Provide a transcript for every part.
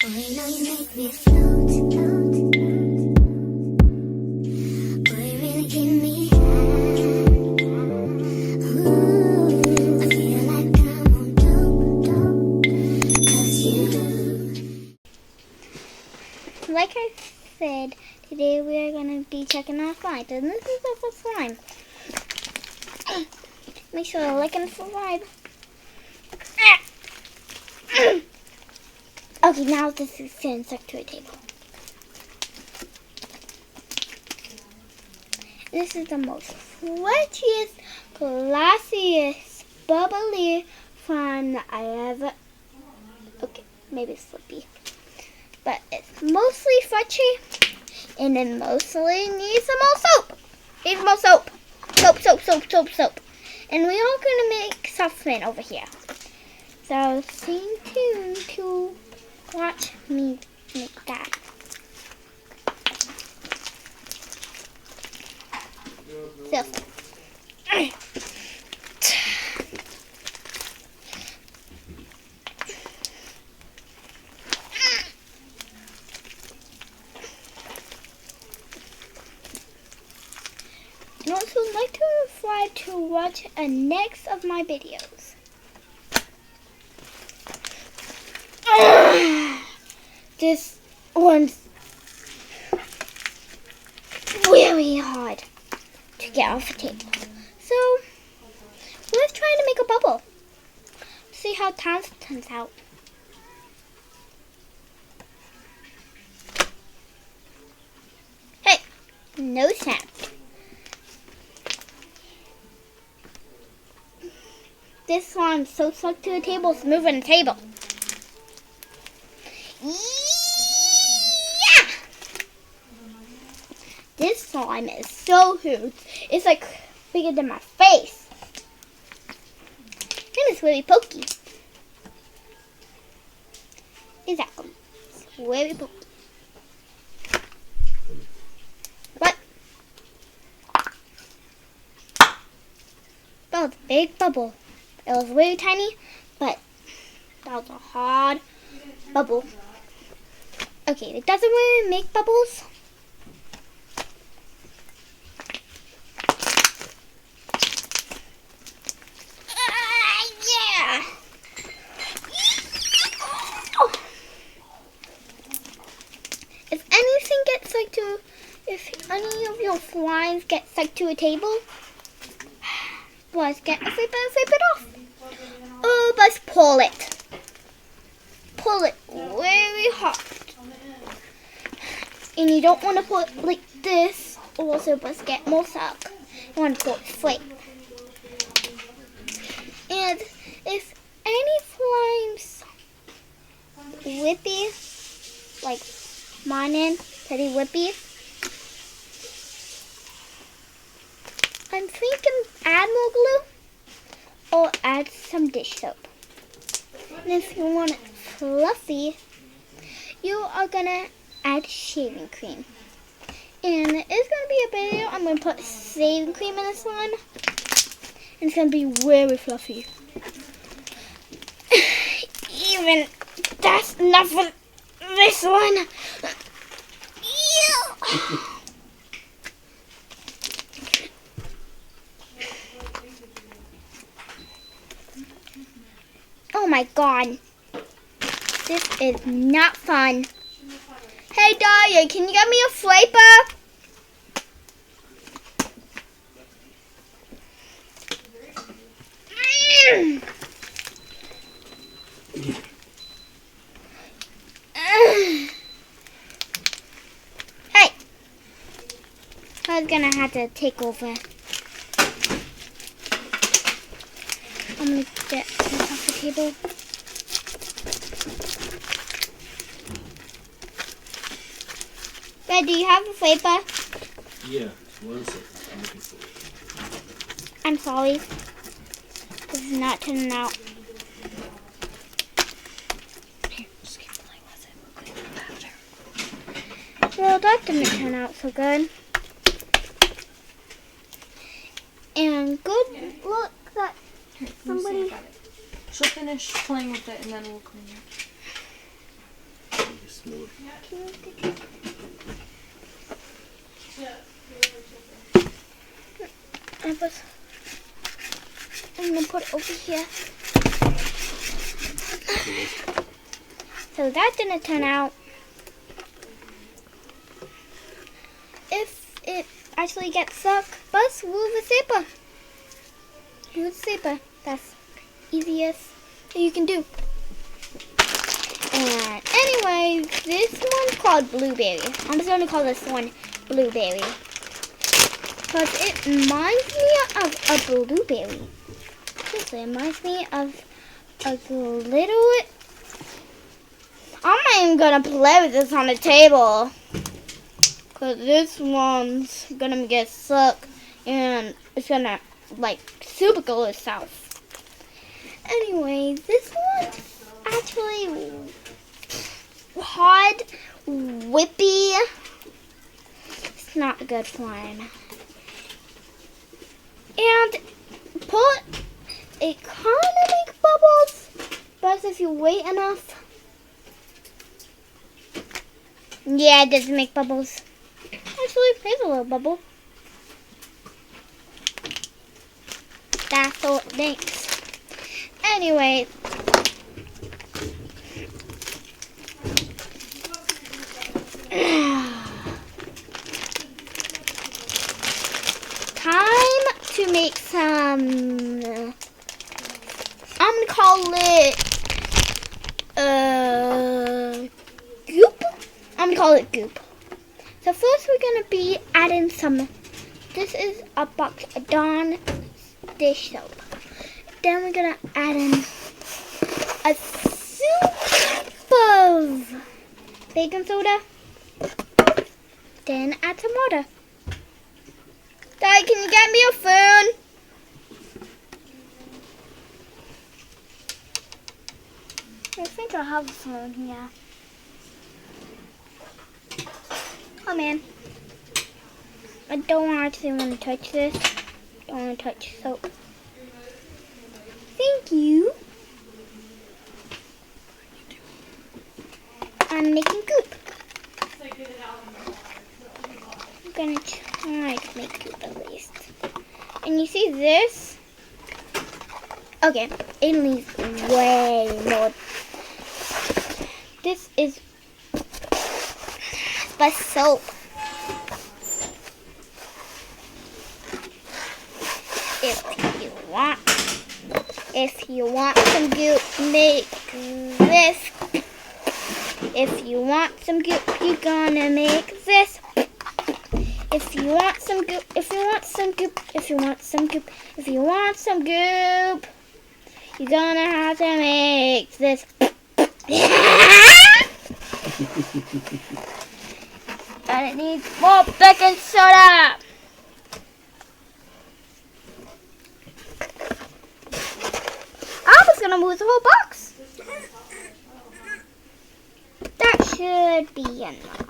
you know you make me float, float, boy, you really give me high. Ooh, I feel like I'm on dope, dope, 'cause you. Like I said, today we are going to be checking our slides, and this is the first slime. Make sure to like and subscribe. Okay, now this is sitting stuck to a table. This is the most fleshiest, glassiest, bubbly slime that I ever... Okay, maybe it's flippy. But it's mostly fleshy, and it mostly needs some more soap. Needs more soap. Soap, soap, soap, soap, soap. And we are going to make something over here. So stay tuned to watch me make that. So, and also like to subscribe to watch a next of my videos. This one's really hard to get off the table. So let's try to make a bubble. See how it turns out. Hey, no sound. This slime's so stuck to the table, it's moving the table. Yeah! This slime is so huge. It's like bigger than my face. And it's really pokey. Exactly. It's really pokey. What? That was a big bubble. It was really tiny, but that was a hard bubble. Okay, it doesn't really make bubbles. Yeah. If any of your slimes get stuck to a table, let's get a flip it off. Oh, let's pull it. Pull it very hard. And you don't want to pull it like this, or also let's get more stuck. You want to pull it straight. And if any slimes whippy, like mine in, pretty whippy, I'm thinking add more glue or add some dish soap. And if you want it fluffy, you are gonna add shaving cream. And it's gonna be a video. I'm gonna put shaving cream in this one, and it's gonna be very fluffy. Even that's enough for this one. Yeah. Oh my god, this is not fun. Hey Dahlia, can you get me a flaper? Hey, I was gonna have to take over. I'm gonna get this off the table. Dad, do you have a flavor? Yeah, 1 second. I'm looking for it. I'm sorry. This is not turning out. Here, just keep playing with it. We'll clean it after. Well, that didn't turn out so good. And good luck that Here, somebody... She'll finish playing with it and then we'll clean it. smaller. I'm gonna put it over here. So that didn't turn out. If it actually gets stuck, bust move the zipper. Use the zipper. That's easiest that you can do. And anyway, this one's called Blueberry. I'm just gonna call this one Blueberry. Because it reminds me of a blueberry. It reminds me of a little... I'm not even gonna play with this on the table. Because this one's gonna get stuck and it's gonna like super go itself. Anyway, this one's actually hard, whippy. It's not a good one. And it kind of makes bubbles, but if you wait enough, yeah, it does make bubbles. Actually, there's a little bubble. That's all it makes. Anyway, time to make some, I'm gonna call it goop. I'm gonna call it goop. So first we're gonna be adding some, this is a box of Dawn dish soap. Then we're gonna add in a soup of baking soda. Then add some water. Dad, can you get me a phone? I think I have a phone here. Oh man. I don't actually want to touch this. I don't want to touch soap. Thank you. I'm making goop. I'm gonna try to make goop at least. And you see this? Okay, it needs way more. This is but soap. If you want some goop, make this. If you want some goop, you're gonna make this. If you want some goop, if you want some goop, if you want some goop, if you want some goop, you're gonna have to make this. And it needs more baking soda. I was gonna move the whole box. That should be enough.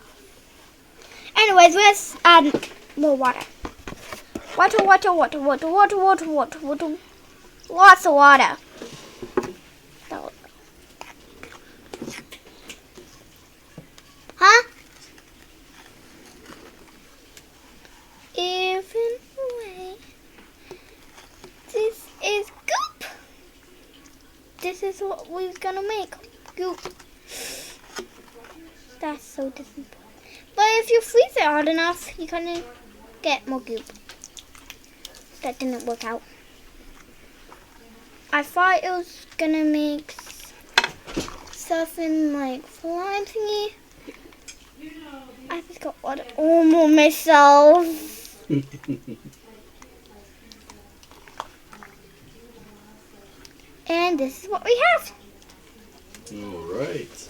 Anyways, let's add more water. Water. Lots of water. Huh? Even way. This is goop. This is what we're gonna make. Goop. That's so disappointing. But if you freeze it hard enough, you can get more goop. That didn't work out. I thought it was gonna make something like slime thingy. I just got water all myself. And this is what we have. All right.